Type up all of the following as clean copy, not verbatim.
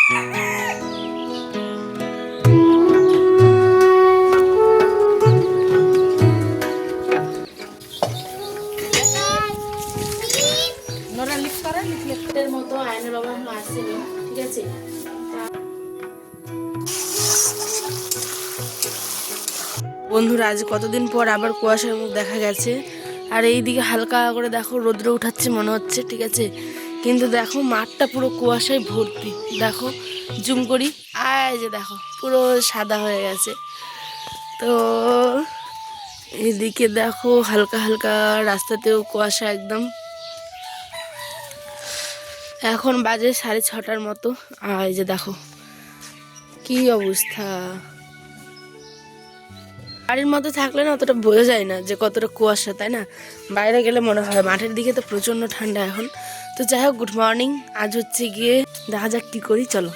মতো আয়নের বাবা আসেনি, ঠিক আছে। বন্ধুরা আজ কতদিন পর আবার কুয়াশার মুখ দেখা গেছে। আর এইদিকে হালকা করে দেখো রৌদ্র উঠাচ্ছে মনে হচ্ছে, ঠিক আছে, কিন্তু দেখো মাঠটা পুরো কুয়াশায় ভর্তি। দেখো জুম করি, আয় যে দেখো পুরো সাদা হয়ে গেছে। তো এদিকে দেখো হালকা হালকা রাস্তাতেও কুয়াশা একদম। এখন বাজে 6:30 মতো। আর যে দেখো কি অবস্থা। বাড়ির মধ্যে থাকলে না অতটা বোঝা যায় না যে কতটা কুয়াশা, তাই না? বাইরে গেলে মনে হয়। মাঠের দিকে তো প্রচণ্ড ঠান্ডা এখন। তো যাই হোক, গুড মর্নিং। আজ হচ্ছে গিয়ে দেখা যাক কী করি, চলো।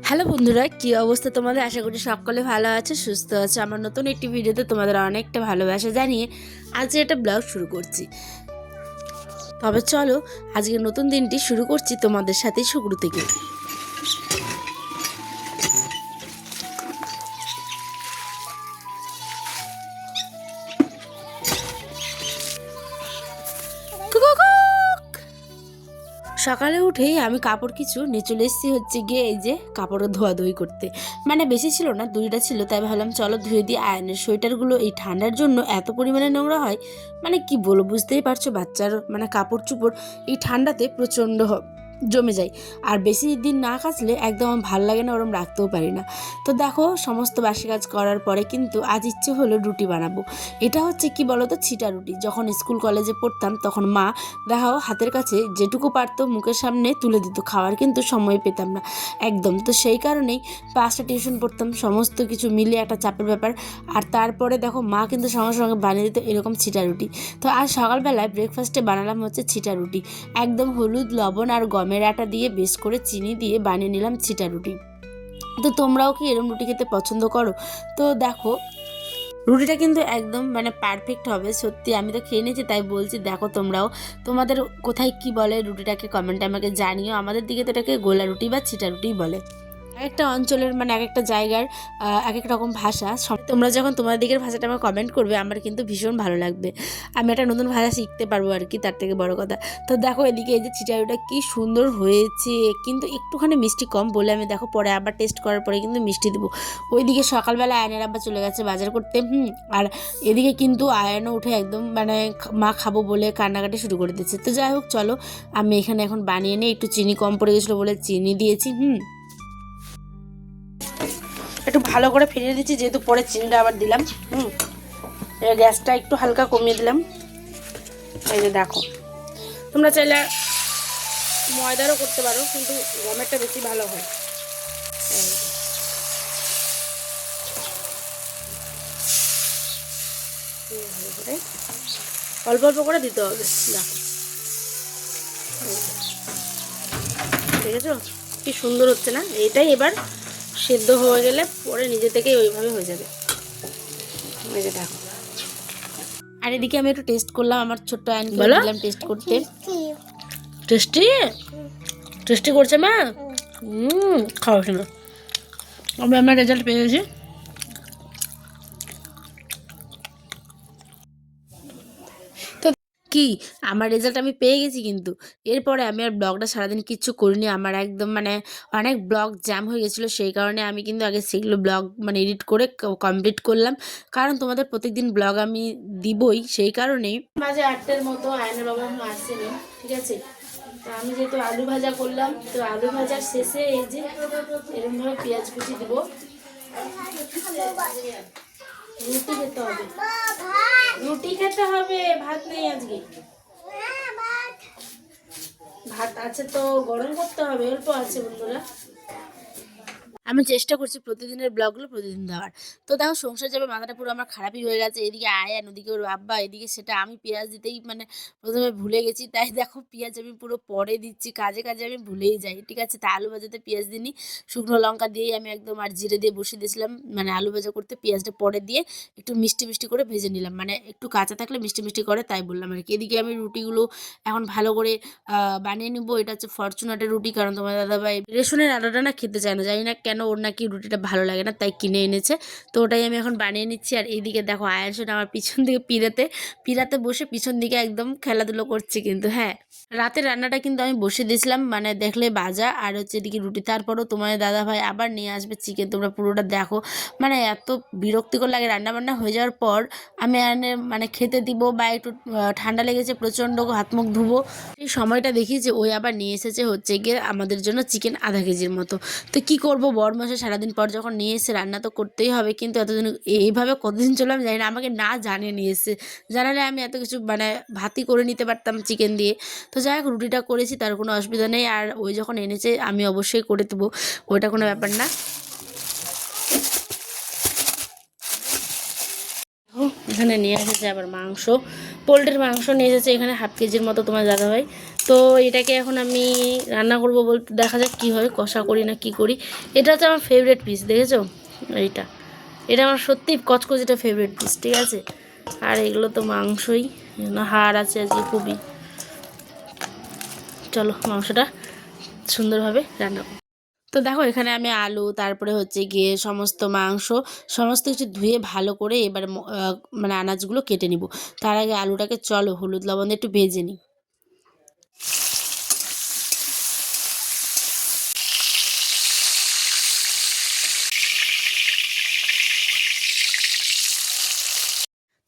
হ্যালো বন্ধুরা, কী অবস্থা তোমাদের? আশা করি সকলে ভালো আছে, সুস্থ আছে। আমার নতুন একটি ভিডিওতে তোমাদের অনেকটা ভালোবাসা জানিয়ে আজকে একটা ব্লগ শুরু করছি। তবে চলো আজকে নতুন দিনটি শুরু করছি তোমাদের সাথে শুরু থেকে। সকালে উঠেই আমি কাপড় কিছু নিয়ে চলে এসেছি হচ্ছে গিয়ে এই যে কাপড়ের ধোয়াধুয়ি করতে। মানে বেশি ছিল না, 2টা ছিল, তাই ভাবলাম চলো ধুয়ে দিই। আয়নের সোয়েটারগুলো এই ঠান্ডার জন্য এত পরিমাণে নোংরা হয়, মানে কি বলো, বুঝতেই পারছো। বাচ্চার মানে কাপড় চোপড় এই ঠান্ডাতে প্রচণ্ড জমে যায়। আর বেশি দিন না কাচলে একদম আমার ভালো লাগে না, ওরম রাখতেও পারি না। তো দেখো সমস্ত বাসি কাজ করার পরে কিন্তু আজ ইচ্ছে হলো রুটি বানাবো। এটা হচ্ছে কি বলতো, ছিটা রুটি। যখন স্কুল কলেজে পড়তাম তখন মা দেখাও হাতের কাছে যেটুকু পারতো মুখের সামনে তুলে দিত, খাওয়ার কিন্তু সময় পেতাম না একদম। তো সেই কারণেই 5টা টিউশন পড়তাম, সমস্ত কিছু মিলে একটা চাপের ব্যাপার। আর তারপরে দেখো মা কিন্তু সঙ্গে সঙ্গে বানিয়ে দিত এরকম ছিটা রুটি। তো আজ সকালবেলায় ব্রেকফাস্টে বানালাম হচ্ছে ছিটা রুটি। একদম হলুদ, লবণ আর গমের আটা দিয়ে বেশ করে চিনি দিয়ে বানিয়ে নিলাম ছিটা রুটি। তো তোমরাও কি এরকম রুটি খেতে পছন্দ করো? তো দেখো রুটিটা কিন্তু একদম মানে পারফেক্ট হবে সত্যি। আমি তো খেয়ে নিয়েছি তাই বলছি। দেখো তোমরাও তোমাদের কোথায় কি বলে রুটিটাকে কমেন্টে আমাকে জানিও। আমাদের দিকে তো এটাকে গোলা রুটি বা ছিটা রুটি বলে। এক একটা অঞ্চলের মানে এক একটা জায়গার এক এক রকম ভাষা। তোমরা যখন তোমাদের দিকের ভাষাটা আমার কমেন্ট করবে আমার কিন্তু ভীষণ ভালো লাগবে। আমি একটা নতুন ভাষা শিখতে পারবো আর কি, তার থেকে বড় কথা। তো দেখো এদিকে এই যে ছিটারুটা কি সুন্দর হয়েছে, কিন্তু একটুখানি মিষ্টি কম বলে আমি দেখো পরে আবার টেস্ট করার পরে কিন্তু মিষ্টি দেবো। ওইদিকে সকালবেলা আয়নের আব্বা চলে গেছে বাজার করতে। আর এদিকে কিন্তু আয়নও উঠে একদম মানে মা খাবো বলে কান্নাকাটি শুরু করে দিচ্ছে। তো যাই হোক চলো আমি এখানে এখন বানিয়ে নিই। একটু চিনি কম পড়ে গেছিলো বলে চিনি দিয়েছি। একটু ভালো করে ফিরিয়ে দিচ্ছি, যেহেতু পরে চিনিটা আবার দিলাম। গ্যাসটা একটু হালকা কমিয়ে দিলাম। এই যে দেখো তোমরা চাইলে ময়দারও করতে পারো, কিন্তু গমেরটা বেশি ভালো হয়। অল্প অল্প করে দিতে হবে। দেখো দেখেছো কি সুন্দর হচ্ছে না? এইটাই এবার সেদ্ধ হয়ে গেলে পরে নিজে থেকেই ওইভাবে হয়ে যাবে। এই যে দেখো। আর এদিকে আমি একটু টেস্ট করলাম, আমার ছোট্ট আইনকে দিলাম টেস্ট করতে। টেস্টি টেস্টি করছে মা। খাওয়া শোনা। আমি আমার রেজাল্ট পেয়ে গেছি। কি আমার রেজাল্ট আমি পেয়ে গেছি, কিন্তু এরপরে আমি আর ব্লগটা সারাদিন কিচ্ছু করিনি। আমার একদম মানে অনেক ব্লগ জ্যাম হয়ে গেছিলো, সেই কারণে আমি কিন্তু আগে সেগুলো ব্লগ মানে এডিট করে কমপ্লিট করলাম। কারণ তোমাদের প্রত্যেকদিন ব্লগ আমি দিবই, সেই কারণেই। বাজে 8টার মতো, আয়নের বাবা আসেনি, ঠিক আছে। তো আমি যেহেতু আলু ভাজা করলাম, তো আলু ভাজার শেষে এই যে এরকমভাবে পেঁয়াজ কুচি দিব। রুটি খেতে হবে, রুটি খেতে হবে, ভাত নেই আজকে। ভাত আছে তো গরম করতে হবে, অল্প আছে বন্ধুরা। আমি চেষ্টা করছি প্রতিদিনের ব্লগগুলো প্রতিদিন দেওয়ার। তো দেখো সংসার যাবে মাথাটা পুরো আমার খারাপই হয়ে গেছে। এদিকে আয়ান, ওদিকে ওর আব্বা, এদিকে সেটা আমি পেঁয়াজ দিতেই মানে ১ম এ ভুলে গেছি। তাই দেখো পেঁয়াজ আমি পুরো পরে দিচ্ছি। কাজে আমি ভুলেই যাই। ঠিক আছে? তা আলু ভাজাতে পেঁয়াজ দিইনি। শুকনো লঙ্কা দিয়েই আমি একদম আর জিরে দিয়ে বসিয়ে দিয়েছিলাম মানে আলু ভাজা করতে। পেঁয়াজটা পরে দিয়ে একটু মিষ্টি করে ভেজে নিলাম। মানে একটু কাঁচা থাকলে মিষ্টি করে তাই বললাম আরকি। এদিকে আমি রুটিগুলো এখন ভালো করে বানিয়ে নিবো। এটা হচ্ছে ফরচুনাটের রুটি, কারণ তোমার দাদাভাই রেশনের আটাটা না খেতে চায় না, জানি না কেন, ওর নাকি রুটিটা ভালো লাগে না, তাই কিনে এনেছে। তো ওটাই আমি এখন বানিয়ে নিচ্ছি। আর এইদিকে দেখো আয়াসন আমার পিছন দিকে পিড়াতে বসে পিছন দিকে একদম খেলাধুলো করছে। কিন্তু হ্যাঁ, রাতের রান্নাটা কিন্তু আমি বসিয়ে দিয়েছিলাম, মানে দেখলে বাজা আর হচ্ছে এদিকে রুটি। তারপরেও তোমার দাদাভাই আবার নিয়ে আসবে চিকেন, তোমরা পুরোটা দেখো। মানে এত বিরক্তিকর লাগে, রান্নাবান্না হয়ে যাওয়ার পর আমি মানে খেতে দিব বা একটু ঠান্ডা লেগেছে প্রচণ্ড, হাত মুখ ধুবো, এই সময়টা দেখি যে ওই আবার নিয়ে এসেছে হচ্ছে গিয়ে আমাদের জন্য চিকেন আধা কেজির মতো। তো কি করব, বরমাসে সারাদিন পর যখন নিয়ে এসে রান্না তো করতেই হবে। কিন্তু এতদিন এইভাবে কতদিন চলে আমি জানি না, আমাকে না জানিয়ে নিয়ে এসে, জানালে আমি এত কিছু মানে ভাতই করে নিতে পারতাম চিকেন দিয়ে। তো যাই হোক রুটিটা করেছি, তার কোনো অসুবিধা নেই। আর ওই যখন এনেছে আমি অবশ্যই করে দেবো, ওইটা কোনো ব্যাপার না। এখানে নিয়ে এসেছে আবার মাংস, পোলট্রির মাংস নিয়ে এসেছে এখানে 1/2 কেজির মতো তোমার দাদাভাই। তো এটাকে এখন আমি রান্না করব বলতে, দেখা যাক কী হয়, কষা করি না কি করি। এটা হচ্ছে আমার ফেভারিট পিস, দেখেছো? এইটা এটা আমার সত্যি কচকচিটা ফেভারিট পিস, ঠিক আছে? আর এগুলো তো মাংসই, হাড় আছে আজকে খুবই। চলো মাংসটা সুন্দরভাবে রান্না করব। তো দেখো এখানে আমি আলু, তারপরে হচ্ছে গিয়ে সমস্ত মাংস, সমস্ত কিছু ধুয়ে ভালো করে এবার মানে আনাজগুলো কেটে নিব। তার আগে আলুটাকে চলো হলুদ লবণ দিয়ে একটু ভেজে নিই।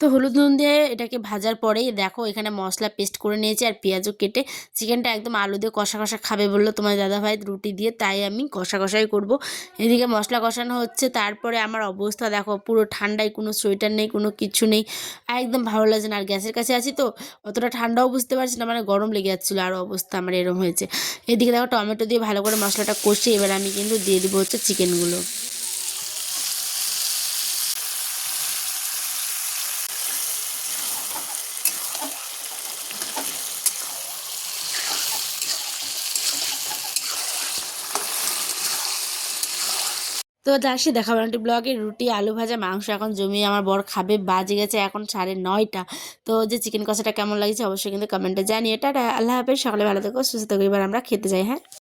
তো হলুদ নুন দিয়ে এটাকে ভাজার পরেই দেখো এখানে মশলা পেস্ট করে নিয়েছি আর পেঁয়াজও কেটে। চিকেনটা একদম আলু দিয়ে কষা খাবে বললো তোমার দাদাভাই রুটি দিয়ে, তাই আমি কষাই করব। এদিকে মশলা কষানো হচ্ছে, তারপরে আমার অবস্থা দেখো পুরো ঠান্ডায়, কোনো সোয়েটার নেই, কোনো কিছু নেই, আর একদম ভালো লাগছে না। আর গ্যাসের কাছে আছি তো অতটা ঠান্ডাও বুঝতে পারছি না, মানে গরম লেগে যাচ্ছিলো, আর অবস্থা আমার এরম হয়েছে। এদিকে দেখো টমেটো দিয়ে ভালো করে মশলাটা কষে এবার আমি কিন্তু দিয়ে দিব হচ্ছে চিকেনগুলো। তো যাচ্ছি দেখাবো একটি ব্লগে রুটি, আলু ভাজা, মাংস এখন জমিয়ে আমার বর খাবে। বাজে গেছে এখন 9:30। তো যে চিকেন কষাটা কেমন লাগছে অবশ্যই কিন্তু কমেন্টে জানিয়ে। টাটা, আল্লাহ হাফেজ, সকালে ভালো থেকো, সুস্থ থেকো। এবার আমরা খেতে যাই, হ্যাঁ।